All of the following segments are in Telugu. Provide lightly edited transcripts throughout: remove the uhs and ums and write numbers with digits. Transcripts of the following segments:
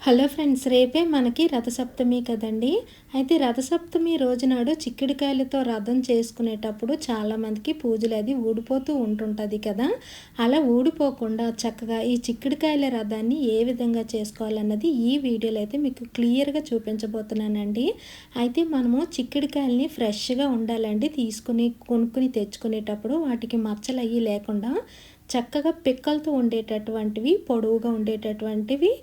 హలో ఫ్రెండ్స్, రేపే మనకి రథసప్తమి కదండి. అయితే రథసప్తమి రోజు నాడు చిక్కుడుకాయలతో రథం చేసుకునేటప్పుడు చాలామందికి పూజలు అది ఊడిపోతూ ఉంటుంటుంది కదా. అలా ఊడిపోకుండా చక్కగా ఈ చిక్కుడుకాయల రథాన్ని ఏ విధంగా చేసుకోవాలన్నది ఈ వీడియోలో అయితే మీకు క్లియర్గా చూపించబోతున్నానండి. అయితే మనము చిక్కుడుకాయలని ఫ్రెష్గా ఉండాలండి. కొనుక్కుని తెచ్చుకునేటప్పుడు వాటికి మచ్చలు అయ్యి లేకుండా చక్కగా పిక్కలతో ఉండేటటువంటివి, పొడవుగా ఉండేటటువంటివి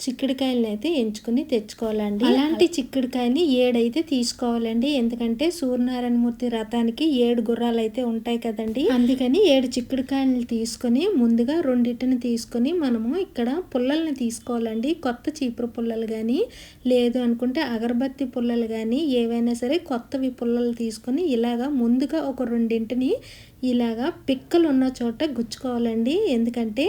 చిక్కుడుకాయలని అయితే ఎంచుకుని తెచ్చుకోవాలండి. అలాంటి చిక్కుడుకాయని 7 అయితే తీసుకోవాలండి. ఎందుకంటే సూర్యనారాయణమూర్తి రథానికి 7 గుర్రాలు అయితే ఉంటాయి కదండి. అందుకని 7 చిక్కుడుకాయలు తీసుకొని ముందుగా రెండింటిని తీసుకొని మనము ఇక్కడ పుల్లల్ని తీసుకోవాలండి. కొత్త చీపురు పుల్లలు కానీ లేదు అనుకుంటే అగరబత్తి పుల్లలు కానీ ఏవైనా సరే కొత్తవి పుల్లలు తీసుకొని ఇలాగా ముందుగా ఒక రెండింటిని ఇలాగా పిక్కలు ఉన్న చోట గుచ్చుకోవాలండి. ఎందుకంటే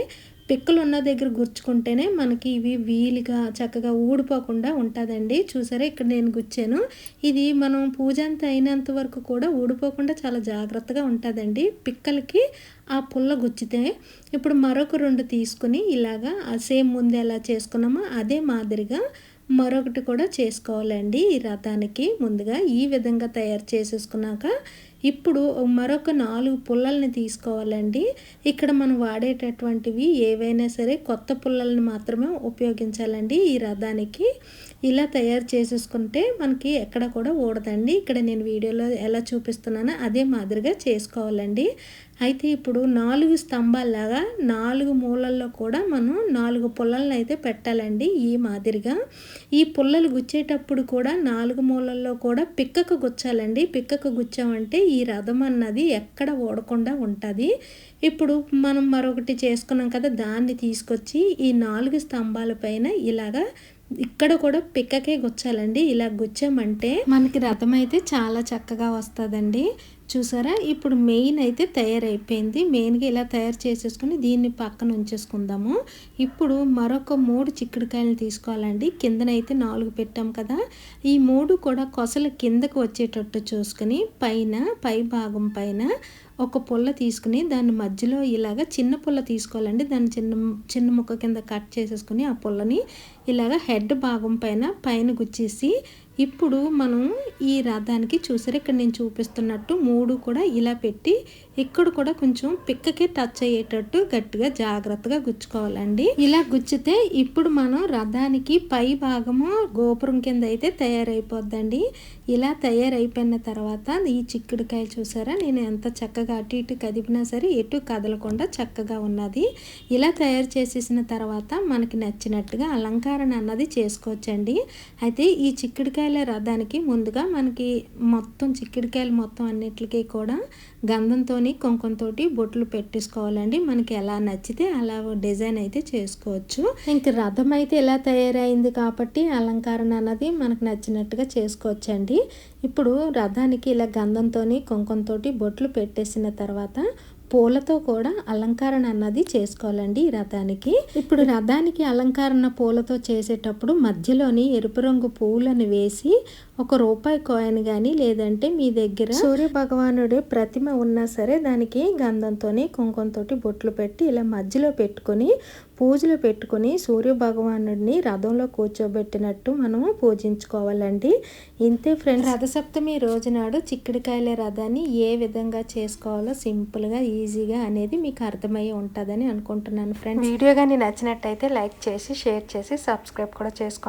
పిక్కలు ఉన్న దగ్గర గుచ్చుకుంటేనే మనకి ఇవి వీలుగా చక్కగా ఊడిపోకుండా ఉంటుందండి. చూసారా, ఇక్కడ నేను గుచ్చాను. ఇది మనం పూజ అంతా అయినంత వరకు కూడా ఊడిపోకుండా చాలా జాగ్రత్తగా ఉంటుందండి. పిక్కలకి ఆ పుల్ల గుచ్చితే ఇప్పుడు మరొక 2 తీసుకుని ఇలాగా సేమ్ ముందు ఎలా చేసుకున్నామో అదే మాదిరిగా మరొకటి కూడా చేసుకోవాలండి. ఈ రథానికి ముందుగా ఈ విధంగా తయారు చేసేసుకున్నాక ఇప్పుడు మరొక 4 పుల్లల్ని తీసుకోవాలండి. ఇక్కడ మనం వాడేటటువంటివి ఏవైనా సరే కొత్త పుల్లల్ని మాత్రమే ఉపయోగించాలండి ఈ రథానికి. ఇలా తయారు చేసేసుకుంటే మనకి ఎక్కడ కూడా ఊడదండి. ఇక్కడ నేను వీడియోలో ఎలా చూపిస్తున్నానో అదే మాదిరిగా చేసుకోవాలండి. అయితే ఇప్పుడు 4 స్తంభాల్లాగా 4 మూలల్లో కూడా మనం 4 పుల్లలను అయితే పెట్టాలండి. ఈ మాదిరిగా ఈ పుల్లలు గుచ్చేటప్పుడు కూడా 4 మూలల్లో కూడా పిక్కకు గుచ్చాలండి. పిక్కకు గుచ్చామంటే ఈ రథం అన్నది ఎక్కడ ఓడకుండా ఉంటుంది. ఇప్పుడు మనం మరొకటి చేసుకున్నాం కదా, దాన్ని తీసుకొచ్చి ఈ 4 స్తంభాల పైన ఇలాగా ఇక్కడ కూడా పిక్కకే గుచ్చాలండి. ఇలా గుచ్చామంటే మనకి రథం అయితే చాలా చక్కగా వస్తుందండి. చూసారా, ఇప్పుడు మెయిన్ అయితే తయారైపోయింది. మెయిన్గా ఇలా తయారు చేసేసుకుని దీన్ని పక్కన ఉంచేసుకుందాము. ఇప్పుడు మరొక 3 చిక్కుడుకాయలు తీసుకోవాలండి. కిందనైతే 4 పెట్టాం కదా, ఈ 3 కూడా కొసలు కిందకు వచ్చేటట్టు చూసుకుని పై భాగం పైన ఒక పుల్ల తీసుకుని దాని మధ్యలో ఇలాగ చిన్న పుల్ల తీసుకోవాలండి. దాన్ని చిన్న ముక్క కింద కట్ చేసేసుకుని ఆ పుల్లని ఇలాగ హెడ్ భాగం పైన గుచ్చేసి ఇప్పుడు మనం ఈ రథానికి చూసారు, ఇక్కడ నేను చూపిస్తున్నట్టు 3 కూడా ఇలా పెట్టి ఇక్కడ కూడా కొంచెం పిక్కకే టచ్ అయ్యేటట్టు గట్టిగా జాగ్రత్తగా గుచ్చుకోవాలండి. ఇలా గుచ్చితే ఇప్పుడు మనం రథానికి పై భాగము గోపురం కింద అయితే తయారైపోద్దండి. ఇలా తయారైపోయిన తర్వాత ఈ చిక్కుడుకాయ చూసారా, నేను ఎంత చక్కగా అటు ఇటు కదిపినా సరే ఎటు కదలకుండా చక్కగా ఉన్నది. ఇలా తయారు చేసేసిన తర్వాత మనకి నచ్చినట్టుగా అలంకరణ అన్నది చేసుకోవచ్చండి. అయితే ఈ చిక్కుడుకాయల రథానికి ముందుగా మనకి మొత్తం చిక్కుడుకాయలు మొత్తం అన్నిటికీ కూడా గంధంతో కుంకుమతో బొట్లు పెట్టేసుకోవాలండి. మనకి ఎలా నచ్చితే అలా డిజైన్ అయితే చేసుకోవచ్చు. ఇంక రథం అయితే ఎలా తయారైంది కాబట్టి అలంకరణ అన్నది మనకు నచ్చినట్టుగా చేసుకోవచ్చండి. ఇప్పుడు రథానికి ఇలా గంధంతో కుంకుమతో బొట్లు పెట్టేసిన తర్వాత పూలతో కూడా అలంకరణ అన్నది చేసుకోవాలండి ఈ రథానికి. ఇప్పుడు రథానికి అలంకరణ పూలతో చేసేటప్పుడు మధ్యలోని ఎరుపు రంగు పువ్వులను వేసి ఒక రూపాయి కాయిన్ కానీ లేదంటే మీ దగ్గర సూర్య భగవానుడి ప్రతిమ ఉన్నా సరే దానికి గంధంతో కుంకుమతో బొట్లు పెట్టి ఇలా మధ్యలో పెట్టుకొని పూజలు పెట్టుకొని సూర్య భగవానుడిని రథంలో కూర్చోబెట్టినట్టు మనము పూజించుకోవాలండి. ఇంతే ఫ్రెండ్స్, రథసప్తమి రోజు నాడు చిక్కుడుకాయల రథాన్ని ఏ విధంగా చేసుకోవాలో సింపుల్గా ఈజీగా అనేది మీకు అర్థమయ్యే ఉంటుందని అనుకుంటున్నాను ఫ్రెండ్స్. వీడియో కానీ నచ్చినట్టయితే లైక్ చేసి షేర్ చేసి సబ్స్క్రైబ్ కూడా చేసుకోండి.